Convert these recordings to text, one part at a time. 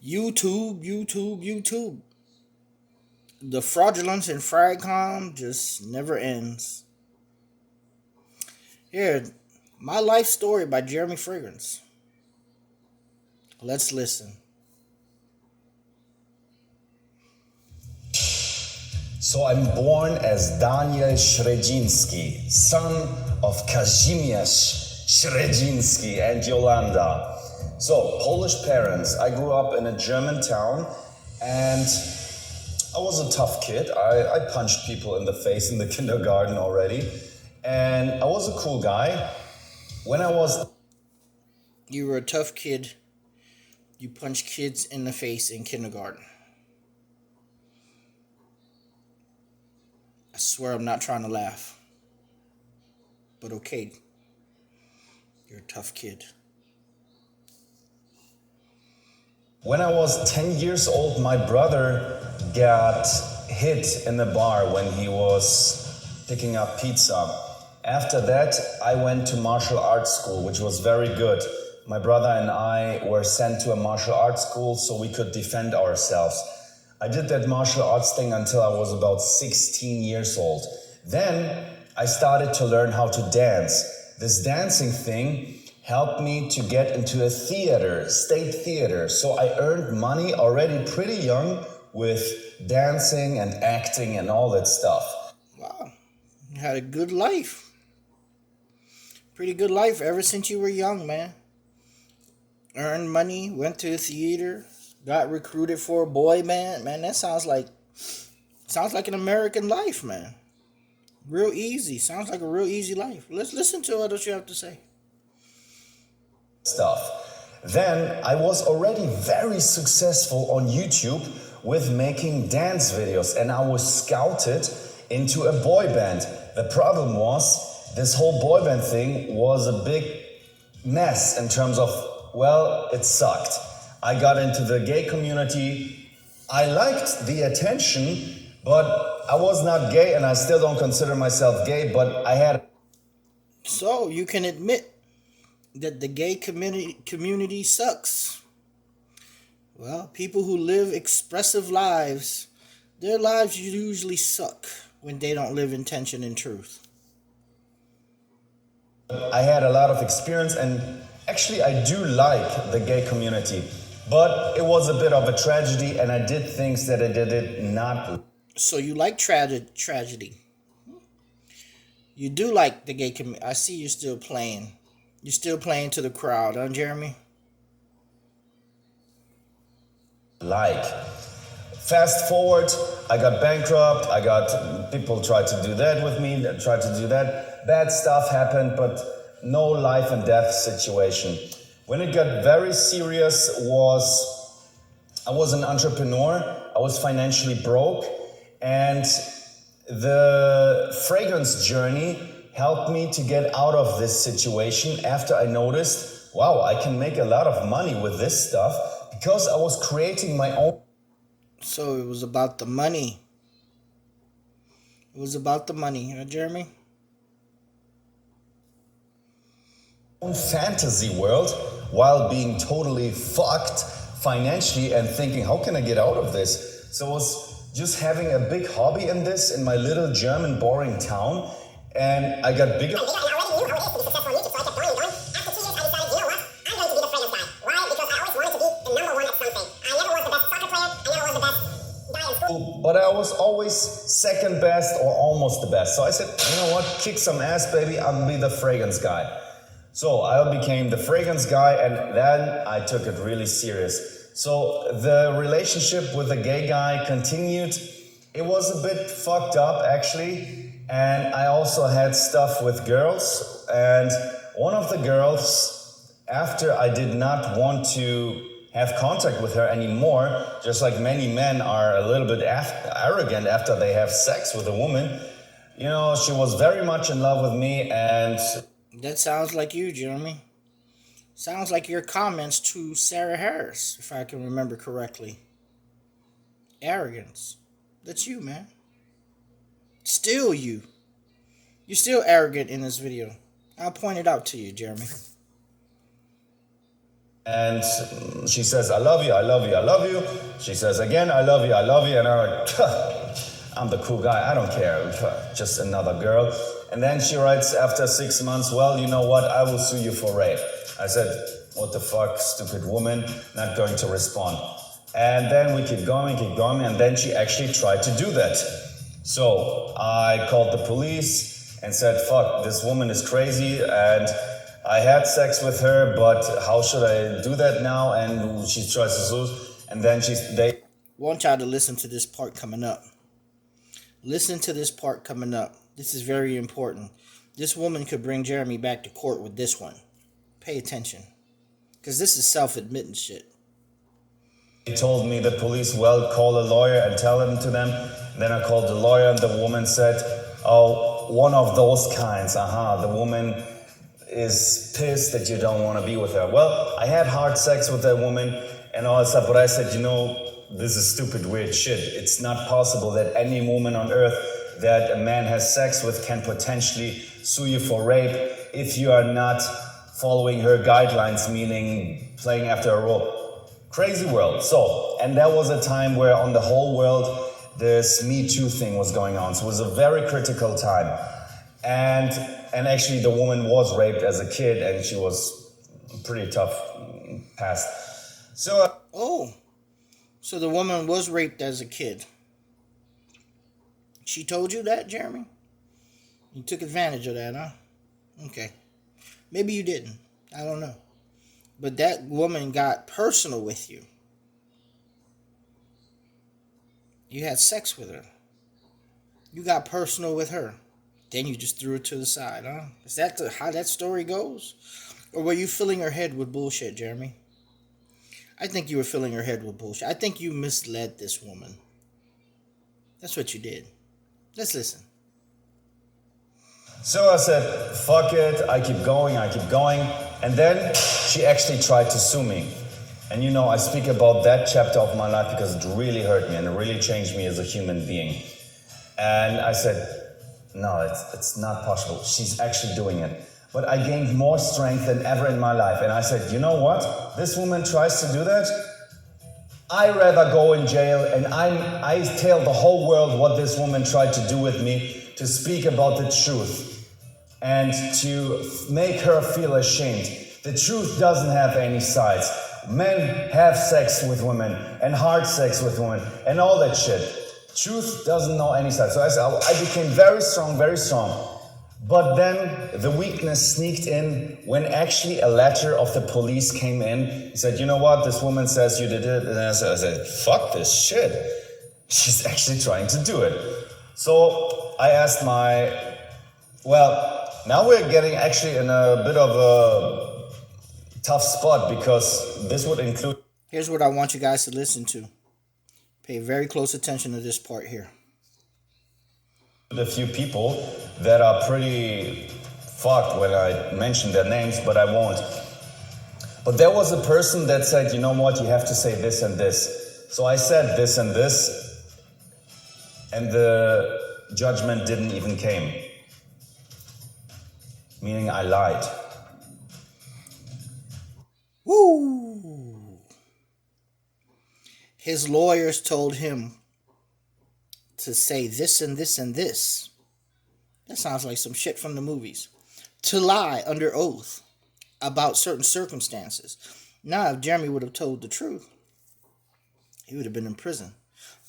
YouTube. The fraudulence in Fragcom just never ends. Here, My Life Story by Jeremy Fragrance. Let's listen. So I'm born as Daniel Średziński, son of Kazimierz Średziński and Yolanda. So, Polish parents. I grew up in a German town and I was a tough kid. I punched people in the face in the kindergarten already. And I was a cool guy. When I was... You were a tough kid. You punched kids in the face in kindergarten. I swear I'm not trying to laugh. But okay. You're a tough kid. When I was 10 years old, my brother got hit in the bar when he was picking up pizza. After that, I went to martial arts school, which was very good. My brother and I were sent to a martial arts school so we could defend ourselves. I did that martial arts thing until I was about 16 years old. Then I started to learn how to dance. This dancing thing helped me to get into a theater, state theater. So I earned money already pretty young with dancing and acting and all that stuff. Wow. You had a good life. Pretty good life ever since you were young, man. Earned money, went to the theater, got recruited for a boy band. Man, that sounds like an American life, man. Real easy. Sounds like a real easy life. Let's listen to what you have to say. Stuff. Then I was already very successful on YouTube with making dance videos and I was scouted into a boy band. The problem was this whole boy band thing was a big mess in terms of, well, it sucked. I got into the gay community. I liked the attention, but I was not gay and I still don't consider myself gay, but I had... So you can admit that the gay community sucks. Well, people who live expressive lives, their lives usually suck when they don't live in tension and truth. I had a lot of experience and actually I do like the gay community, but it was a bit of a tragedy and I did things that I did not. So you like tragedy. You do like the gay community. I see you still playing. You're still playing to the crowd, huh, Jeremy? Like, fast forward, I got bankrupt, people tried to do that with me, tried to do that. Bad stuff happened, but no life and death situation. When it got very serious I was an entrepreneur, I was financially broke, and the fragrance journey helped me to get out of this situation after I noticed, wow, I can make a lot of money with this stuff because I was creating my own. So it was about the money. It was about the money, huh, Jeremy? Own fantasy world while being totally fucked financially and thinking, how can I get out of this? So I was just having a big hobby in this in my little German boring town. And I got bigger. But I was always second best or almost the best. So I said, you know what, kick some ass, baby, I'll be the fragrance guy. So I became the fragrance guy and then I took it really serious. So the relationship with the gay guy continued. It was a bit fucked up actually. And I also had stuff with girls, and one of the girls, after I did not want to have contact with her anymore, just like many men are a little bit arrogant after they have sex with a woman, you know, she was very much in love with me and... That sounds like you, Jeremy. Sounds like your comments to Sarah Harris, if I can remember correctly. Arrogance. That's you, man. Still you. You're still arrogant in this video. I'll point it out to you, Jeremy. And she says, I love you, I love you, I love you. She says again, I love you, I love you. And I'm like, I'm the cool guy, I don't care, just another girl. And then she writes after 6 months, well, you know what, I will sue you for rape. I said, what the fuck, stupid woman, not going to respond. And then we keep going, and then she actually tried to do that. So I called the police and said, fuck, this woman is crazy, and I had sex with her, but how should I do that now? And she tries to sue, and then they Want y'all to listen to this part coming up. Listen to this part coming up. This is very important. This woman could bring Jeremy back to court with this one. Pay attention. Because this is self-admittance shit. They told me, the police, well, call a lawyer and tell them to them. Then I called the lawyer, and the woman said, oh, one of those kinds, the woman is pissed that you don't want to be with her. Well, I had hard sex with that woman and all that stuff, but I said, you know, this is stupid, weird shit. It's not possible that any woman on earth that a man has sex with can potentially sue you for rape if you are not following her guidelines, meaning playing after a rule. Crazy world. So, and that was a time where on the whole world, this Me Too thing was going on. So it was a very critical time. And actually the woman was raped as a kid, and she was pretty tough past. So the woman was raped as a kid. She told you that, Jeremy? You took advantage of that, huh? Okay. Maybe you didn't. I don't know. But that woman got personal with you. You had sex with her. You got personal with her. Then you just threw her to the side, huh? Is that how that story goes? Or were you filling her head with bullshit, Jeremy? I think you were filling her head with bullshit. I think you misled this woman. That's what you did. Let's listen. So I said, fuck it, I keep going. And then she actually tried to sue me. And you know, I speak about that chapter of my life because it really hurt me and it really changed me as a human being. And I said, no, it's not possible. She's actually doing it. But I gained more strength than ever in my life. And I said, you know what? This woman tries to do that. I'd rather go in jail, and I tell the whole world what this woman tried to do with me, to speak about the truth and to make her feel ashamed. The truth doesn't have any sides. Men have sex with women and hard sex with women and all that shit. Truth doesn't know any sides. So I became very strong, very strong. But then the weakness sneaked in when actually a letter of the police came in. He said, you know what, this woman says you did it. And I said, fuck this shit. She's actually trying to do it. So I asked now we're getting actually in a bit of a tough spot because this would include... Here's what I want you guys to listen to. Pay very close attention to this part here. A few people that are pretty fucked when I mention their names, but I won't. But there was a person that said, you know what, you have to say this and this. So I said this and this, and the judgment didn't even came. Meaning I lied. Woo! His lawyers told him to say this and this and this. That sounds like some shit from the movies. To lie under oath about certain circumstances. Now, if Jeremy would have told the truth, he would have been in prison.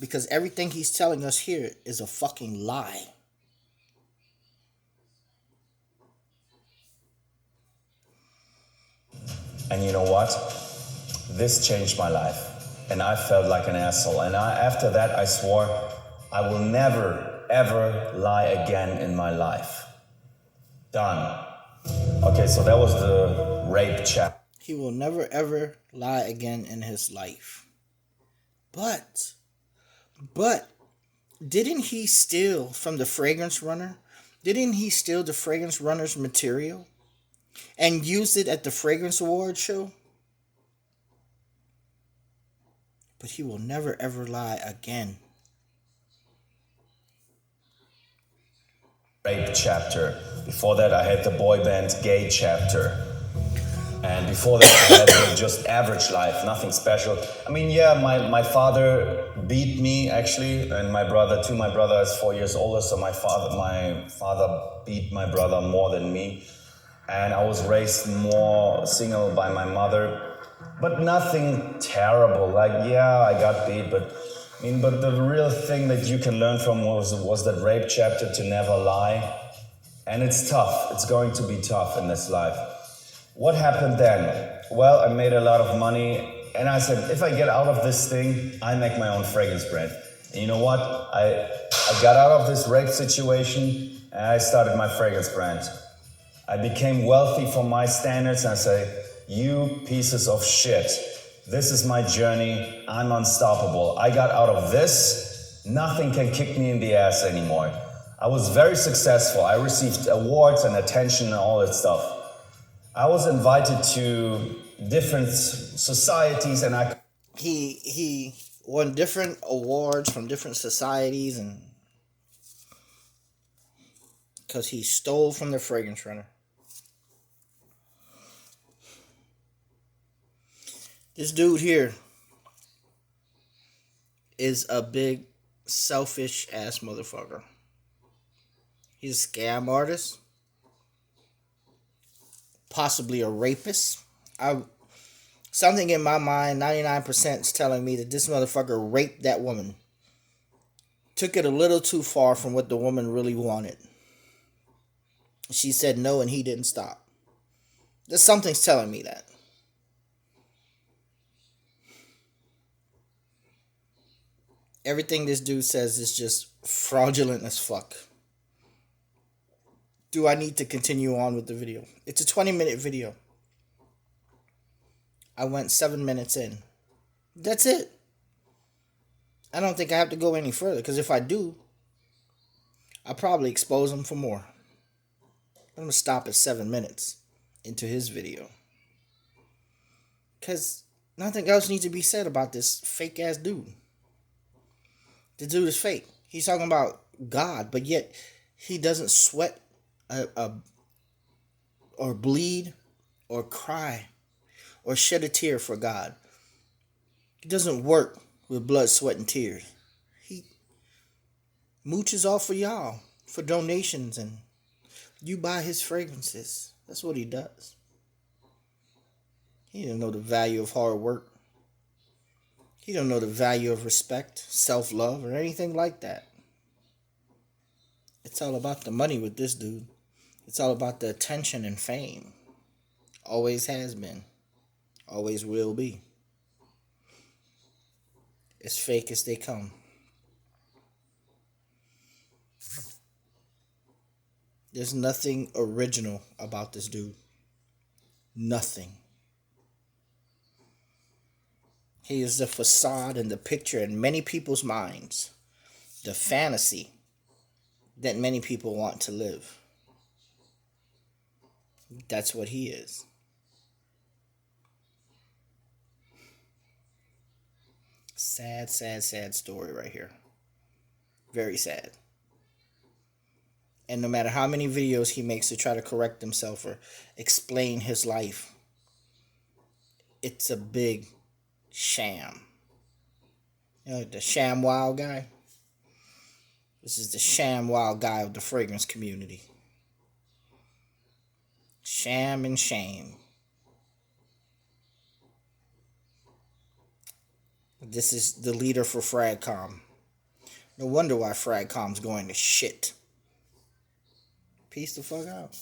Because everything he's telling us here is a fucking lie. And you know what? This changed my life. And I felt like an asshole. And after that, I swore I will never, ever lie again in my life. Done. Okay, so that was the rape chapter. He will never, ever lie again in his life. But, didn't he steal from the fragrance runner? Didn't he steal the fragrance runner's material and use it at the fragrance award show? But he will never, ever lie again. Rape chapter. Before that, I had the boy band gay chapter. And before that, I had just average life, nothing special. I mean, yeah, my father beat me actually, and my brother too. My brother is 4 years older, so my father beat my brother more than me. And I was raised more single by my mother, but nothing terrible. Like, yeah, I got beat, but I mean, but the real thing that you can learn from was that rape chapter, to never lie. And it's tough. It's going to be tough in this life. What happened then? Well, I made a lot of money, and I said, if I get out of this thing, I make my own fragrance brand. And you know what? I got out of this rape situation, and I started my fragrance brand. I became wealthy from my standards, and I say, you pieces of shit. This is my journey. I'm unstoppable. I got out of this. Nothing can kick me in the ass anymore. I was very successful. I received awards and attention and all that stuff. I was invited to different societies, and He won different awards from different societies, and because he stole from the fragrance runner. This dude here is a big selfish ass motherfucker. He's a scam artist, possibly a rapist. Something in my mind, 99% is telling me that this motherfucker raped that woman. Took it a little too far from what the woman really wanted. She said no, and he didn't stop. There's something's telling me that. Everything this dude says is just fraudulent as fuck. Do I need to continue on with the video? It's a 20-minute video. I went 7 minutes in. That's it. I don't think I have to go any further, because if I do, I'll probably expose him for more. I'm going to stop at 7 minutes into his video, because nothing else needs to be said about this fake ass dude. The dude is fake. He's talking about God, but yet he doesn't sweat or bleed or cry or shed a tear for God. He doesn't work with blood, sweat, and tears. He mooches off for y'all for donations, and you buy his fragrances. That's what he does. He doesn't know the value of hard work. He don't know the value of respect, self-love, or anything like that. It's all about the money with this dude. It's all about the attention and fame. Always has been. Always will be. As fake as they come. There's nothing original about this dude. Nothing. He is the facade and the picture in many people's minds. The fantasy that many people want to live. That's what he is. Sad, sad, sad story right here. Very sad. And no matter how many videos he makes to try to correct himself or explain his life, it's a big sham. You know, the sham wow guy? This is the sham wow guy of the fragrance community. Sham and shame. This is the leader for Fragcom. No wonder why Fragcom's going to shit. Peace the fuck out.